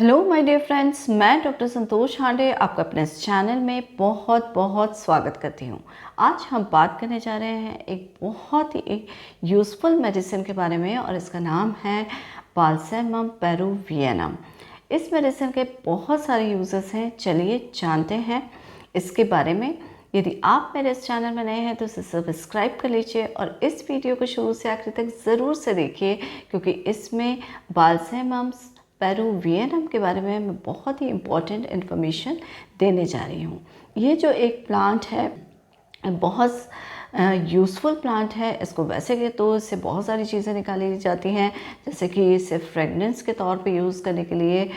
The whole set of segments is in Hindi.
हेलो माय डियर फ्रेंड्स, मैं डॉक्टर संतोष हांडे आपका अपने इस चैनल में बहुत बहुत स्वागत करती हूँ। आज हम बात करने जा रहे हैं एक बहुत ही यूज़फुल मेडिसिन के बारे में और इसका नाम है बाल्सैमम पेरुवियनम। इस मेडिसिन के बहुत सारे यूजेस हैं। चलिए जानते हैं इसके बारे में। यदि आप मेरे इस चैनल में नए हैं तो इसे सब्सक्राइब कर लीजिए और इस वीडियो को शुरू से आखिर तक ज़रूर से देखिए, क्योंकि इसमें बाल्सैमम पेरुवियनम के बारे में मैं बहुत ही इम्पोर्टेंट इन्फॉर्मेशन देने जा रही हूँ। ये जो एक प्लांट है बहुत यूज़फुल प्लांट है। इसको वैसे के तो इससे बहुत सारी चीज़ें निकाली जाती हैं, जैसे कि इसे फ्रेगनेंस के तौर पे यूज़ करने के लिए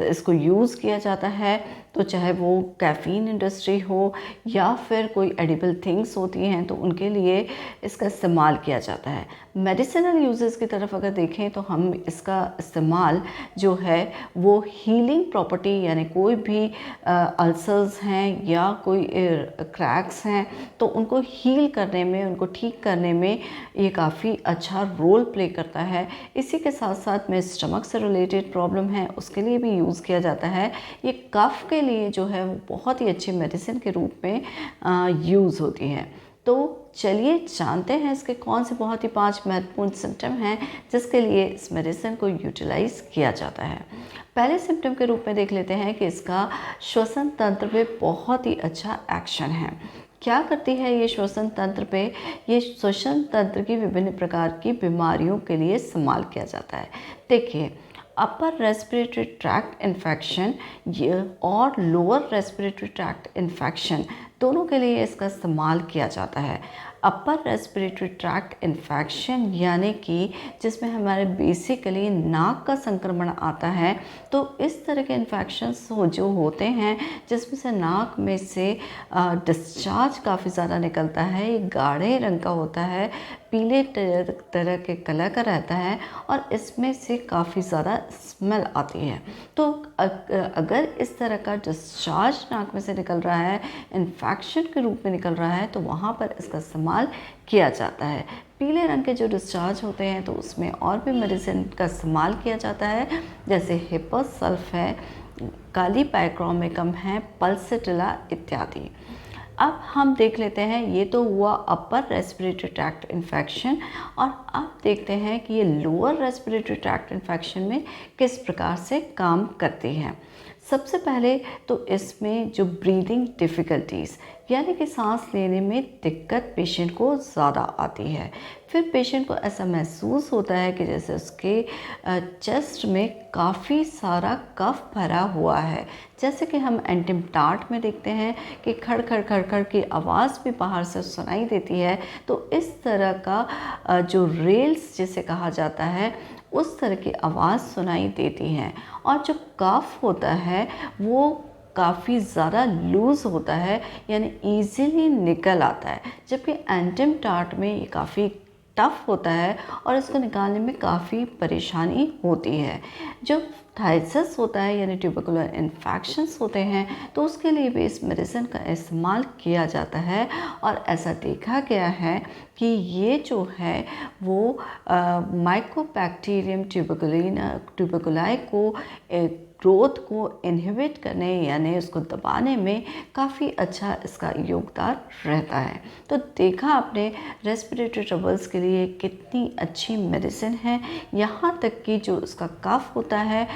इसको यूज़ किया जाता है। तो चाहे वो कैफ़ीन इंडस्ट्री हो या फिर कोई एडिबल थिंग्स होती हैं तो उनके लिए इसका इस्तेमाल किया जाता है। मेडिसिनल यूजेस की तरफ अगर देखें तो हम इसका इस्तेमाल जो है वो हीलिंग प्रॉपर्टी, यानी कोई भी अल्सर्स हैं या कोई क्रैक्स हैं तो उनको हील करने में, उनको ठीक करने में ये काफ़ी अच्छा रोल प्ले करता है। इसी के साथ साथ में स्टमक से रिलेटेड प्रॉब्लम है उसके लिए भी यूज़ किया जाता है। ये कफ के लिए जो है वो बहुत ही अच्छी मेडिसिन के रूप में यूज़ होती है। तो चलिए जानते हैं इसके कौन से बहुत ही 5 महत्वपूर्ण सिम्टम हैं जिसके लिए इस मेडिसिन को यूटिलाइज किया जाता है। पहले सिम्टम के रूप में देख लेते हैं कि इसका श्वसन तंत्र पे बहुत ही अच्छा एक्शन है। क्या करती है ये श्वसन तंत्र पे? ये श्वसन तंत्र की विभिन्न प्रकार की बीमारियों के लिए इस्तेमाल किया जाता है। देखिए, अपर रेस्पिरेटरी ट्रैक्ट इन्फेक्शन और लोअर रेस्पिरेटरी ट्रैक्ट इन्फेक्शन दोनों के लिए इसका इस्तेमाल किया जाता है। अपर रेस्पिरेटरी ट्रैक्ट इन्फेक्शन यानी कि जिसमें हमारे बेसिकली नाक का संक्रमण आता है, तो इस तरह के इन्फेक्शंस जो होते हैं जिसमें से नाक में से डिस्चार्ज काफ़ी ज़्यादा निकलता है, ये गाढ़े रंग का होता है, पीले तरह के कलर का रहता है और इसमें से काफ़ी ज़्यादा स्मेल आती है। तो अगर इस तरह का डिस्चार्ज नाक में से निकल रहा है, इन्फेक्शन के रूप में निकल रहा है, तो वहाँ पर इसका इस्तेमाल किया जाता है। पीले रंग के जो डिस्चार्ज होते हैं तो उसमें और भी मेडिसिन का इस्तेमाल किया जाता है, जैसे हिप्पोसल्फ है, काली पाइक्रोमिकम है, पल्सेटिला इत्यादि। अब हम देख लेते हैं, ये तो हुआ अपर रेस्पिरेटरी ट्रैक्ट इन्फेक्शन, और अब देखते हैं कि ये लोअर रेस्पिरेटरी ट्रैक्ट इन्फेक्शन में किस प्रकार से काम करती है। सबसे पहले तो इसमें जो ब्रीदिंग डिफ़िकल्टीज़ यानी कि सांस लेने में दिक्कत पेशेंट को ज़्यादा आती है। फिर पेशेंट को ऐसा महसूस होता है कि जैसे उसके चेस्ट में काफ़ी सारा कफ भरा हुआ है, जैसे कि हम एंटिम्टाट में देखते हैं कि खड़ खड़ खड़ खड़ की आवाज़ भी बाहर से सुनाई देती है। तो इस तरह का जो रेल्स जिसे कहा जाता है उस तरह की आवाज़ सुनाई देती है। और जो कफ होता है वो काफ़ी ज़्यादा लूज़ होता है, यानी ईज़िली निकल आता है, जबकि एंटिम्टाट में ये काफ़ी टफ होता है और इसको निकालने में काफ़ी परेशानी होती है। जो थाइसिस होता है यानी ट्यूबरकुलर इन्फेक्शंस होते हैं तो उसके लिए भी इस मेडिसिन का इस्तेमाल किया जाता है। और ऐसा देखा गया है कि ये जो है वो माइकोबैक्टीरियम ट्यूबरकुलाई को ग्रोथ को इनहिबिट करने यानी उसको दबाने में काफ़ी अच्छा इसका योगदान रहता है। तो देखा आपने रेस्पिरेटरी ट्रबल्स के लिए कितनी अच्छी मेडिसिन है। यहाँ तक कि जो इसका कफ होता है,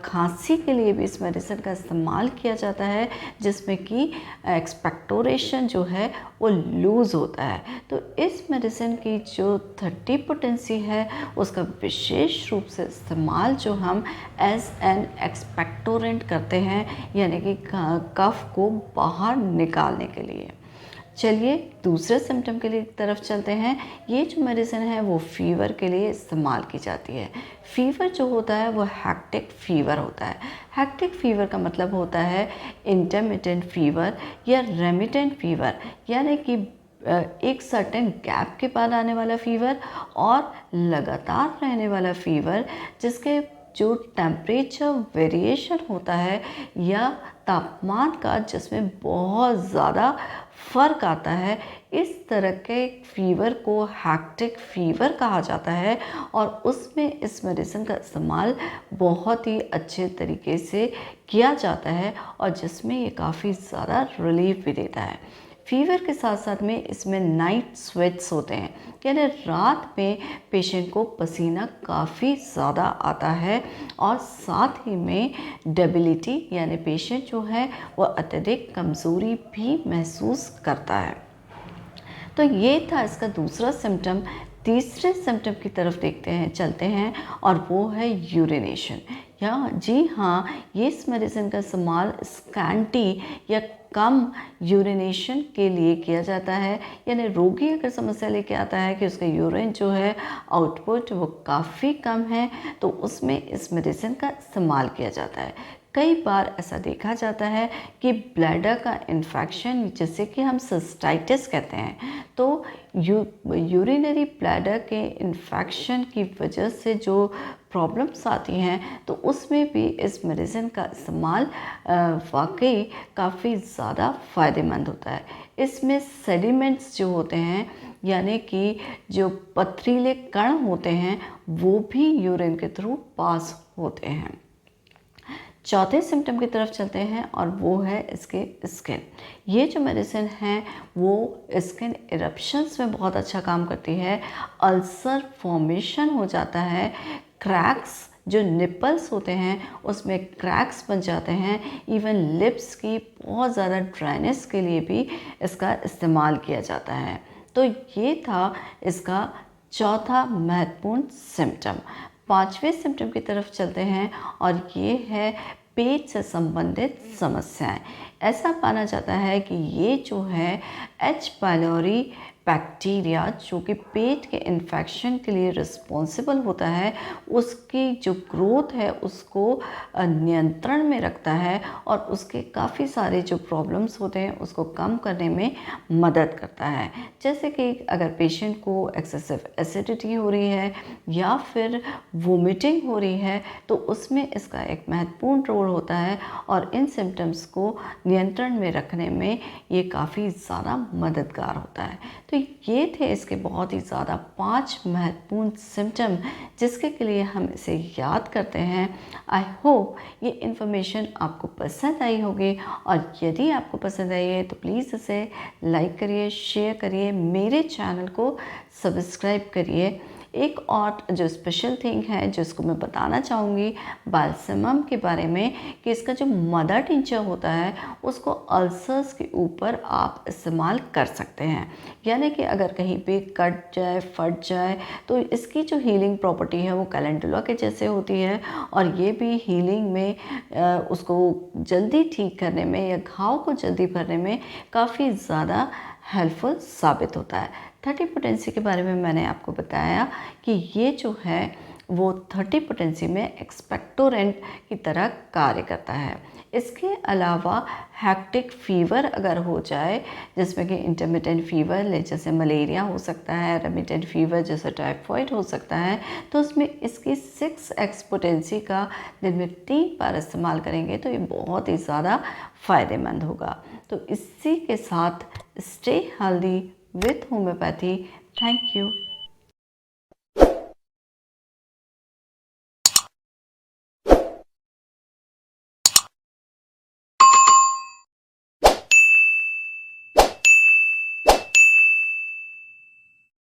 खांसी के लिए भी इस मेडिसिन का इस्तेमाल किया जाता है, जिसमें कि एक्सपेक्टोरेशन जो है वो लूज़ होता है। तो इस मेडिसिन की जो 30 पोटेंसी है उसका विशेष रूप से इस्तेमाल जो हम एज एन एक्सपेक्टोरेंट करते हैं, यानी कि कफ को बाहर निकालने के लिए। चलिए दूसरे सिम्टम के लिए तरफ चलते हैं। ये जो मेडिसिन है वो फीवर के लिए इस्तेमाल की जाती है। फीवर जो होता है वो हेक्टिक फीवर होता है। हेक्टिक फीवर का मतलब होता है इंटरमिटेंट फीवर या रेमिटेंट फीवर, यानी कि एक सर्टेन गैप के बाद आने वाला फीवर और लगातार रहने वाला फीवर, जिसके जो टेम्परेचर वेरिएशन होता है या तापमान का जिसमें बहुत ज़्यादा फ़र्क आता है, इस तरह के फीवर को हेक्टिक फीवर कहा जाता है और उसमें इस मेडिसिन का इस्तेमाल बहुत ही अच्छे तरीके से किया जाता है और जिसमें ये काफ़ी ज़्यादा रिलीफ भी देता है। फीवर के साथ साथ में इसमें नाइट स्वेट्स होते हैं, यानी रात में पेशेंट को पसीना काफ़ी ज़्यादा आता है और साथ ही में डेबिलिटी यानी पेशेंट जो है वो अत्यधिक कमज़ोरी भी महसूस करता है। तो ये था इसका दूसरा सिम्टम। तीसरे सिम्टम की तरफ चलते हैं और वो है यूरिनेशन। जी हाँ, ये इस मेडिसिन का इस्तेमाल स्कैंटी या कम यूरिनेशन के लिए किया जाता है, यानी रोगी अगर समस्या लेके आता है कि उसका यूरिन जो है आउटपुट वो काफ़ी कम है, तो उसमें इस मेडिसिन का इस्तेमाल किया जाता है। कई बार ऐसा देखा जाता है कि ब्लैडर का इन्फेक्शन जिसे कि हम सिस्टाइटिस कहते हैं, तो यूरिनरी ब्लैडर के इन्फेक्शन की वजह से जो प्रॉब्लम्स आती हैं, तो उसमें भी इस मेडिसिन का इस्तेमाल वाकई काफ़ी ज़्यादा फ़ायदेमंद होता है। इसमें सेडिमेंट्स जो होते हैं, यानी कि जो पथरीले कण होते हैं, वो भी यूरिन के थ्रू पास होते हैं। चौथे सिम्टम की तरफ चलते हैं और वो है इसके स्किन। ये जो मेडिसिन है वो स्किन इरप्शंस में बहुत अच्छा काम करती है। अल्सर फॉर्मेशन हो जाता है, क्रैक्स जो निपल्स होते हैं उसमें क्रैक्स बन जाते हैं, इवन लिप्स की बहुत ज़्यादा ड्राइनेस के लिए भी इसका इस्तेमाल किया जाता है। तो ये था इसका चौथा महत्वपूर्ण सिम्टम। पांचवें सिम्टम की तरफ चलते हैं और ये है पेट से संबंधित समस्याएं। ऐसा माना जाता है कि ये जो है एच पायलोरी बैक्टीरिया जो कि पेट के इन्फेक्शन के लिए रिस्पॉन्सिबल होता है, उसकी जो ग्रोथ है उसको नियंत्रण में रखता है और उसके काफ़ी सारे जो प्रॉब्लम्स होते हैं उसको कम करने में मदद करता है। जैसे कि अगर पेशेंट को एक्सेसिव एसिडिटी हो रही है या फिर वोमिटिंग हो रही है, तो उसमें इसका एक महत्वपूर्ण रोल होता है और इन सिम्टम्स को नियंत्रण में रखने में ये काफ़ी ज़्यादा मददगार होता है। तो ये थे इसके बहुत ही ज़्यादा 5 महत्वपूर्ण सिम्टम जिसके लिए हम इसे याद करते हैं। आई होप ये इन्फॉर्मेशन आपको पसंद आई होगी और यदि आपको पसंद आई है तो प्लीज़ इसे लाइक करिए, शेयर करिए, मेरे चैनल को सब्सक्राइब करिए। एक और जो स्पेशल थिंग है जिसको मैं बताना चाहूँगी बालसमम के बारे में, कि इसका जो मदर टिंचर होता है उसको अल्सर्स के ऊपर आप इस्तेमाल कर सकते हैं। यानी कि अगर कहीं पे कट जाए, फट जाए, तो इसकी जो हीलिंग प्रॉपर्टी है वो कैलेंडुला के जैसे होती है और ये भी हीलिंग में उसको जल्दी ठीक करने में या घाव को जल्दी भरने में काफ़ी ज़्यादा हेल्पफुल साबित होता है। 30 पोटेंसी के बारे में मैंने आपको बताया कि ये जो है वो 30 पोटेंसी में एक्सपेक्टोरेंट की तरह कार्य करता है। इसके अलावा हेक्टिक फीवर अगर हो जाए, जिसमें कि इंटरमिटेंट फीवर जैसे मलेरिया हो सकता है, रेमिटेंट फीवर जैसे टाइफॉइड हो सकता है, तो उसमें इसकी 6x पोटेंसी का दिन में 3 बार इस्तेमाल करेंगे तो ये बहुत ही ज़्यादा फ़ायदेमंद होगा। तो इसी के साथ stay healthy with homeopathy. Thank you.